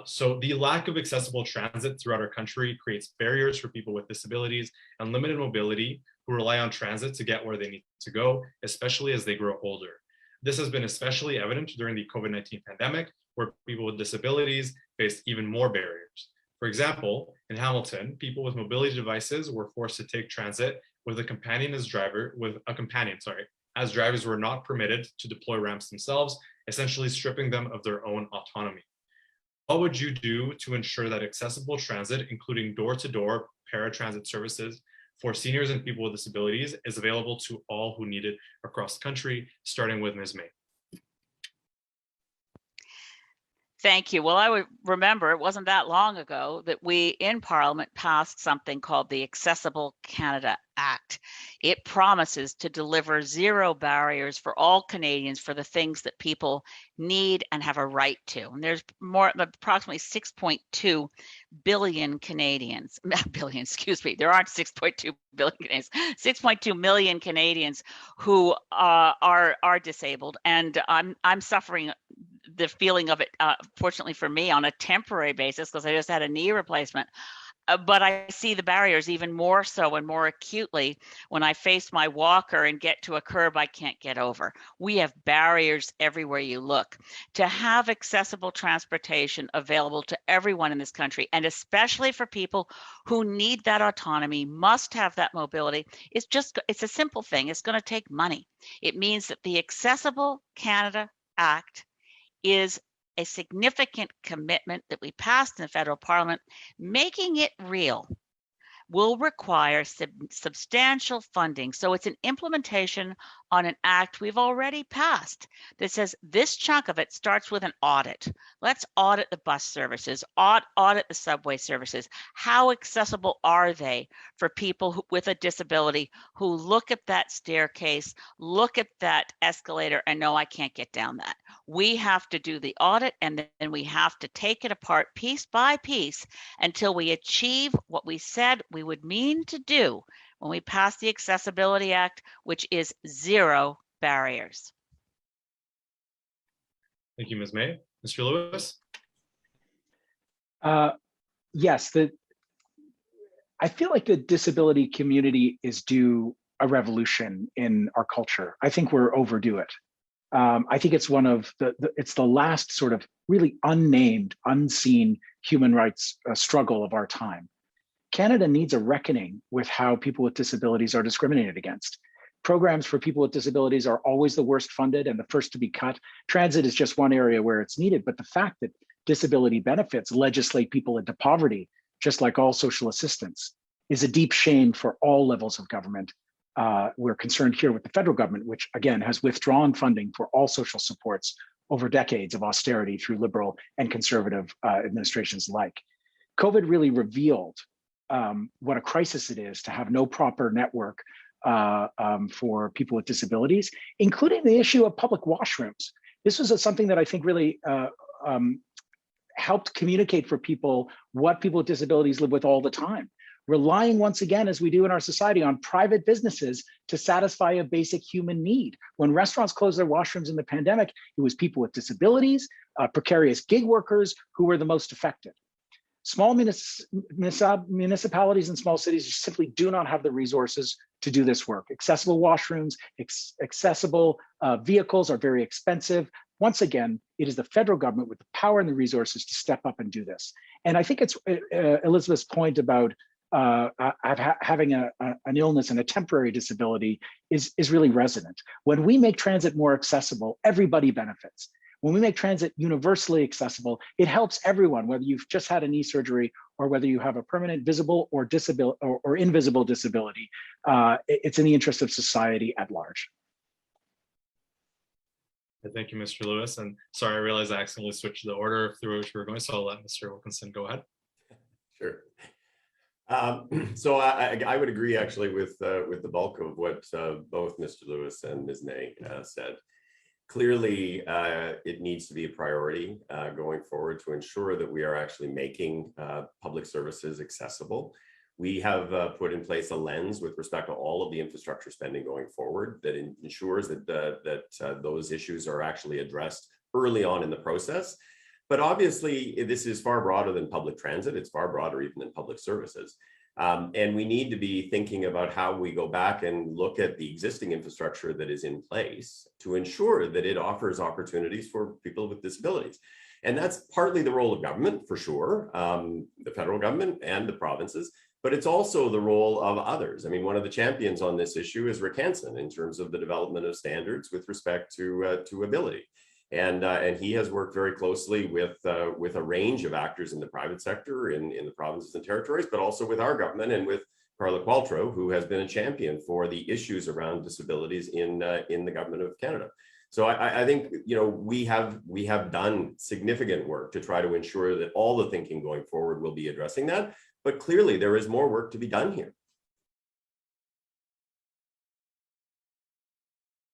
So the lack of accessible transit throughout our country creates barriers for people with disabilities and limited mobility who rely on transit to get where they need to go, especially as they grow older. This has been especially evident during the COVID-19 pandemic, where people with disabilities faced even more barriers. For example, in Hamilton, people with mobility devices were forced to take transit with a companion, as drivers were not permitted to deploy ramps themselves, essentially stripping them of their own autonomy. What would you do to ensure that accessible transit, including door-to-door paratransit services for seniors and people with disabilities, is available to all who need it across the country, starting with Ms. May? Thank you. Well, I would remember it wasn't that long ago that we in Parliament passed something called the Accessible Canada Act. It promises to deliver zero barriers for all Canadians for the things that people need and have a right to. And there's approximately 6.2 billion Canadians, there aren't 6.2 billion Canadians, 6.2 million Canadians who are disabled. And I'm suffering the feeling of it, fortunately for me, on a temporary basis, because I just had a knee replacement. But I see the barriers even more so and more acutely when I face my walker and get to a curb I can't get over. We have barriers everywhere you look. To have accessible transportation available to everyone in this country, and especially for people who need that autonomy, must have that mobility, it's a simple thing. It's going to take money. It means that the Accessible Canada Act is a significant commitment that we passed in the federal parliament. Making it real will require substantial funding. So it's an implementation on an act we've already passed that says this chunk of it starts with an audit. Let's audit the bus services, audit the subway services. How accessible are they for people with a disability who look at that staircase, look at that escalator and know I can't get down that? We have to do the audit, and then we have to take it apart piece by piece until we achieve what we said we would mean to do when we passed the Accessibility Act, which is zero barriers. Thank you, Ms. May. Mr. Lewis? Yes, I feel like the disability community is due a revolution in our culture. I think we're overdue it. I think it's one of it's the last sort of really unnamed, unseen human rights struggle of our time. Canada needs a reckoning with how people with disabilities are discriminated against. Programs for people with disabilities are always the worst funded and the first to be cut. Transit is just one area where it's needed, but the fact that disability benefits legislate people into poverty, just like all social assistance, is a deep shame for all levels of government. We're concerned here with the federal government, which again has withdrawn funding for all social supports over decades of austerity through liberal and conservative administrations alike. COVID really revealed what a crisis it is to have no proper network for people with disabilities, including the issue of public washrooms. This was something that I think really helped communicate for people what people with disabilities live with all the time, relying once again, as we do in our society, on private businesses to satisfy a basic human need. When restaurants closed their washrooms in the pandemic, it was people with disabilities, precarious gig workers who were the most affected. Small municipalities and small cities simply do not have the resources to do this work. Accessible washrooms, accessible vehicles are very expensive. Once again, it is the federal government with the power and the resources to step up and do this. And I think it's Elizabeth's point about having an illness and a temporary disability is really resonant. When we make transit more accessible, everybody benefits. When we make transit universally accessible, it helps everyone, whether you've just had a knee surgery or whether you have a permanent visible or invisible disability. It's in the interest of society at large. Thank you, Mr. Lewis. And sorry, I realized I accidentally switched the order through which we were going, so I'll let Mr. Wilkinson go ahead. Sure. So I would agree actually with the bulk of what both Mr. Lewis and Ms. Nay said. Clearly, it needs to be a priority going forward to ensure that we are actually making public services accessible. We have put in place a lens with respect to all of the infrastructure spending going forward that ensures that those issues are actually addressed early on in the process. But obviously, this is far broader than public transit. It's far broader even than public services. And we need to be thinking about how we go back and look at the existing infrastructure that is in place to ensure that it offers opportunities for people with disabilities. And that's partly the role of government, for sure, the federal government and the provinces, but it's also the role of others. I mean, one of the champions on this issue is Rick Hansen in terms of the development of standards with respect to ability. And he has worked very closely with a range of actors in the private sector, in the provinces and territories, but also with our government and with Carla Qualtrough, who has been a champion for the issues around disabilities in the government of Canada. So I think, you know, we have done significant work to try to ensure that all the thinking going forward will be addressing that. But clearly, there is more work to be done here.